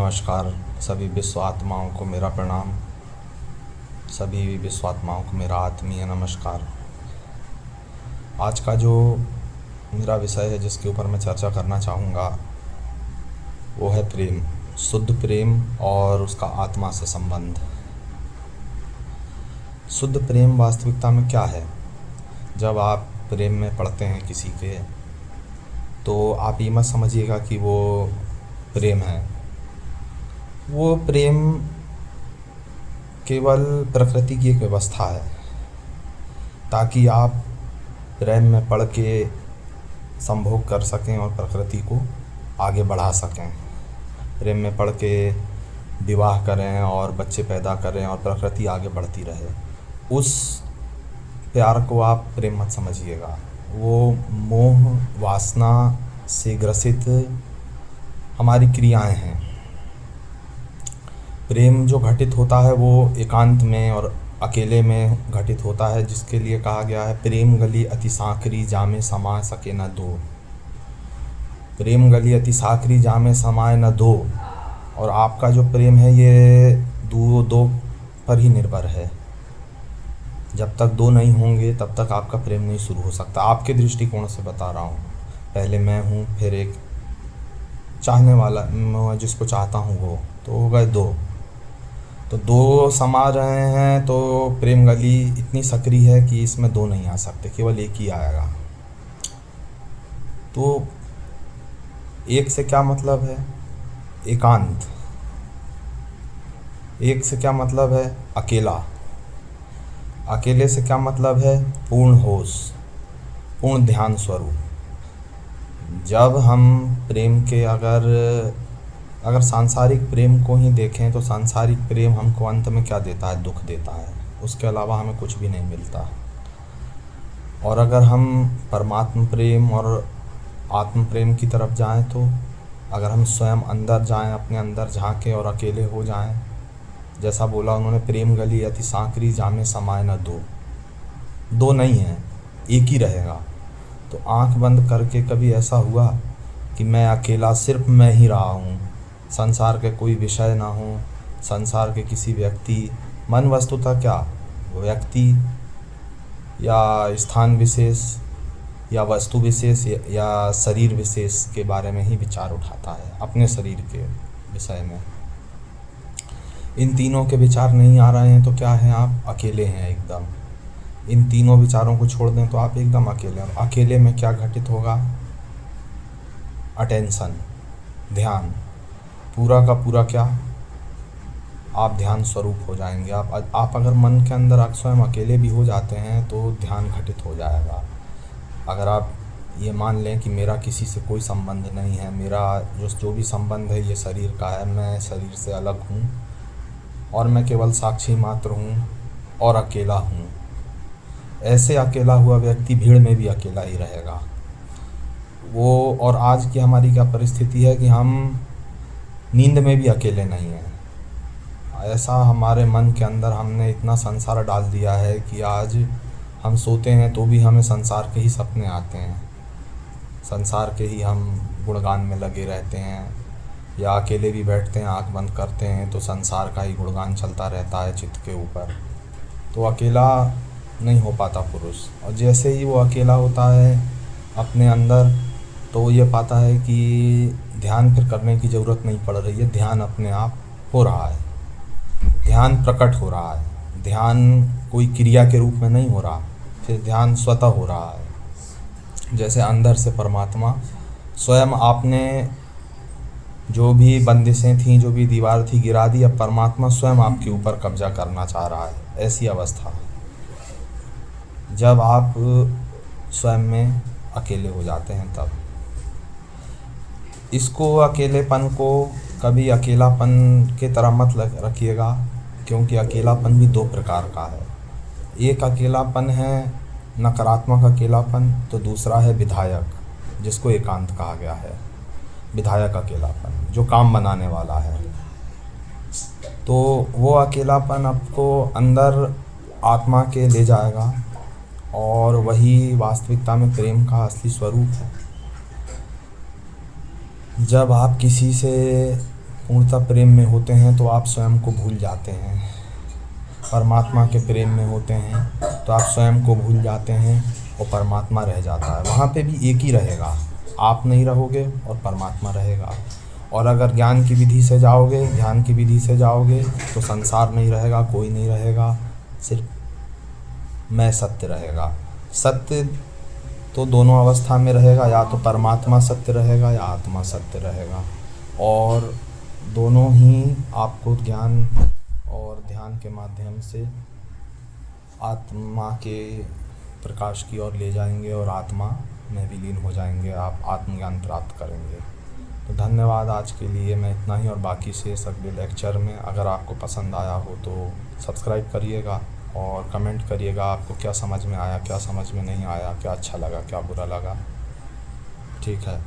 नमस्कार। सभी विश्व आत्माओं को मेरा प्रणाम। सभी विश्व आत्माओं को मेरा आत्मीय नमस्कार। आज का जो मेरा विषय है जिसके ऊपर मैं चर्चा करना चाहूँगा वो है प्रेम, शुद्ध प्रेम और उसका आत्मा से संबंध। शुद्ध प्रेम वास्तविकता में क्या है? जब आप प्रेम में पड़ते हैं किसी के, तो आप ये मत समझिएगा कि वो प्रेम है। वो प्रेम केवल प्रकृति की एक व्यवस्था है ताकि आप प्रेम में पड़ के संभोग कर सकें और प्रकृति को आगे बढ़ा सकें। प्रेम में पड़ के विवाह करें और बच्चे पैदा करें और प्रकृति आगे बढ़ती रहे। उस प्यार को आप प्रेम मत समझिएगा। वो मोह वासना से ग्रसित हमारी क्रियाएं हैं। प्रेम जो घटित होता है वो एकांत में और अकेले में घटित होता है, जिसके लिए कहा गया है प्रेम गली अति साकरी जामे समाए सके न दो। प्रेम गली अति साकरी जामे समाए न दो। और आपका जो प्रेम है ये दो पर ही निर्भर है। जब तक दो नहीं होंगे तब तक आपका प्रेम नहीं शुरू हो सकता। आपके दृष्टिकोण से बता रहा हूँ। पहले मैं हूँ, फिर एक चाहने वाला, मैं जिसको चाहता हूँ वो, तो हो गए दो। तो दो समा रहे हैं तो प्रेम गली इतनी सक्रिय है कि इसमें दो नहीं आ सकते, केवल एक ही आएगा। तो एक से क्या मतलब है? एकांत। एक से क्या मतलब है? अकेला। अकेले से क्या मतलब है? पूर्ण होश, पूर्ण ध्यान स्वरूप। जब हम प्रेम के अगर सांसारिक प्रेम को ही देखें तो सांसारिक प्रेम हमको अंत में क्या देता है? दुख देता है। उसके अलावा हमें कुछ भी नहीं मिलता। और अगर हम परमात्मा प्रेम और आत्म प्रेम की तरफ जाएं, तो अगर हम स्वयं अंदर जाएं, अपने अंदर झांकें और अकेले हो जाएं, जैसा बोला उन्होंने, प्रेम गली अति सांकरी जामे समाए न दो। दो नहीं है, एक ही रहेगा। तो आंख बंद करके कभी ऐसा हुआ कि मैं अकेला, सिर्फ मैं ही रहा हूँ, संसार के कोई विषय ना हो, संसार के किसी व्यक्ति, मन वस्तुतः क्या, व्यक्ति या स्थान विशेष या वस्तु विशेष या शरीर विशेष के बारे में ही विचार उठाता है, अपने शरीर के विषय में। इन तीनों के विचार नहीं आ रहे हैं तो क्या है? आप अकेले हैं एकदम। इन तीनों विचारों को छोड़ दें तो आप एकदम अकेले हैं। अकेले में क्या घटित होगा? अटेंशन, ध्यान, पूरा का पूरा क्या? आप ध्यान स्वरूप हो जाएंगे। आप अगर मन के अंदर स्वयं अकेले भी हो जाते हैं तो ध्यान घटित हो जाएगा। अगर आप ये मान लें कि मेरा किसी से कोई संबंध नहीं है, मेरा जो भी संबंध है ये शरीर का है, मैं शरीर से अलग हूँ और मैं केवल साक्षी मात्र हूँ और अकेला हूँ, ऐसे अकेला हुआ व्यक्ति भीड़ में भी अकेला ही रहेगा वो। और आज की हमारी क्या परिस्थिति है कि हम नींद में भी अकेले नहीं हैं। ऐसा हमारे मन के अंदर हमने इतना संसार डाल दिया है कि आज हम सोते हैं तो भी हमें संसार के ही सपने आते हैं, संसार के ही हम गुणगान में लगे रहते हैं। या अकेले भी बैठते हैं, आंख बंद करते हैं तो संसार का ही गुणगान चलता रहता है चित्त के ऊपर। तो अकेला नहीं हो पाता पुरुष। और जैसे ही वो अकेला होता है अपने अंदर, तो ये पाता है कि ध्यान फिर करने की ज़रूरत नहीं पड़ रही है, ध्यान अपने आप हो रहा है, ध्यान प्रकट हो रहा है। ध्यान कोई क्रिया के रूप में नहीं हो रहा, फिर ध्यान स्वतः हो रहा है। जैसे अंदर से परमात्मा स्वयं, आपने जो भी बंदिशें थीं, जो भी दीवार थी, गिरा दी। अब परमात्मा स्वयं आपके ऊपर कब्जा करना चाह रहा है। ऐसी अवस्था जब आप स्वयं में अकेले हो जाते हैं तब। इसको, अकेलेपन को कभी अकेलापन के तरह मत रखिएगा, क्योंकि अकेलापन भी दो प्रकार का है। एक अकेलापन है नकारात्मक अकेलापन, तो दूसरा है विधायक, जिसको एकांत कहा गया है। विधायक अकेलापन जो काम बनाने वाला है। तो वो अकेलापन आपको अंदर आत्मा के ले जाएगा और वही वास्तविकता में प्रेम का असली स्वरूप है। जब आप किसी से पूर्णतः प्रेम में होते हैं तो आप स्वयं को भूल जाते हैं। परमात्मा के प्रेम में होते हैं तो आप स्वयं को भूल जाते हैं और परमात्मा रह जाता है। वहाँ पे भी एक ही रहेगा, आप नहीं रहोगे और परमात्मा रहेगा। और अगर ज्ञान की विधि से जाओगे, ध्यान की विधि से जाओगे तो संसार नहीं रहेगा, कोई नहीं रहेगा, सिर्फ मैं सत्य रहेगा। सत्य तो दोनों अवस्था में रहेगा, या तो परमात्मा सत्य रहेगा या आत्मा सत्य रहेगा। और दोनों ही आपको ज्ञान और ध्यान के माध्यम से आत्मा के प्रकाश की ओर ले जाएंगे और आत्मा में विलीन हो जाएंगे, आप आत्मज्ञान प्राप्त करेंगे। तो धन्यवाद आज के लिए, मैं इतना ही। और बाकी से अगले लेक्चर में अगर आपको पसंद आया हो तो सब्सक्राइब करिएगा और कमेंट करिएगा आपको क्या समझ में आया, क्या समझ में नहीं आया, क्या अच्छा लगा, क्या बुरा लगा। ठीक है।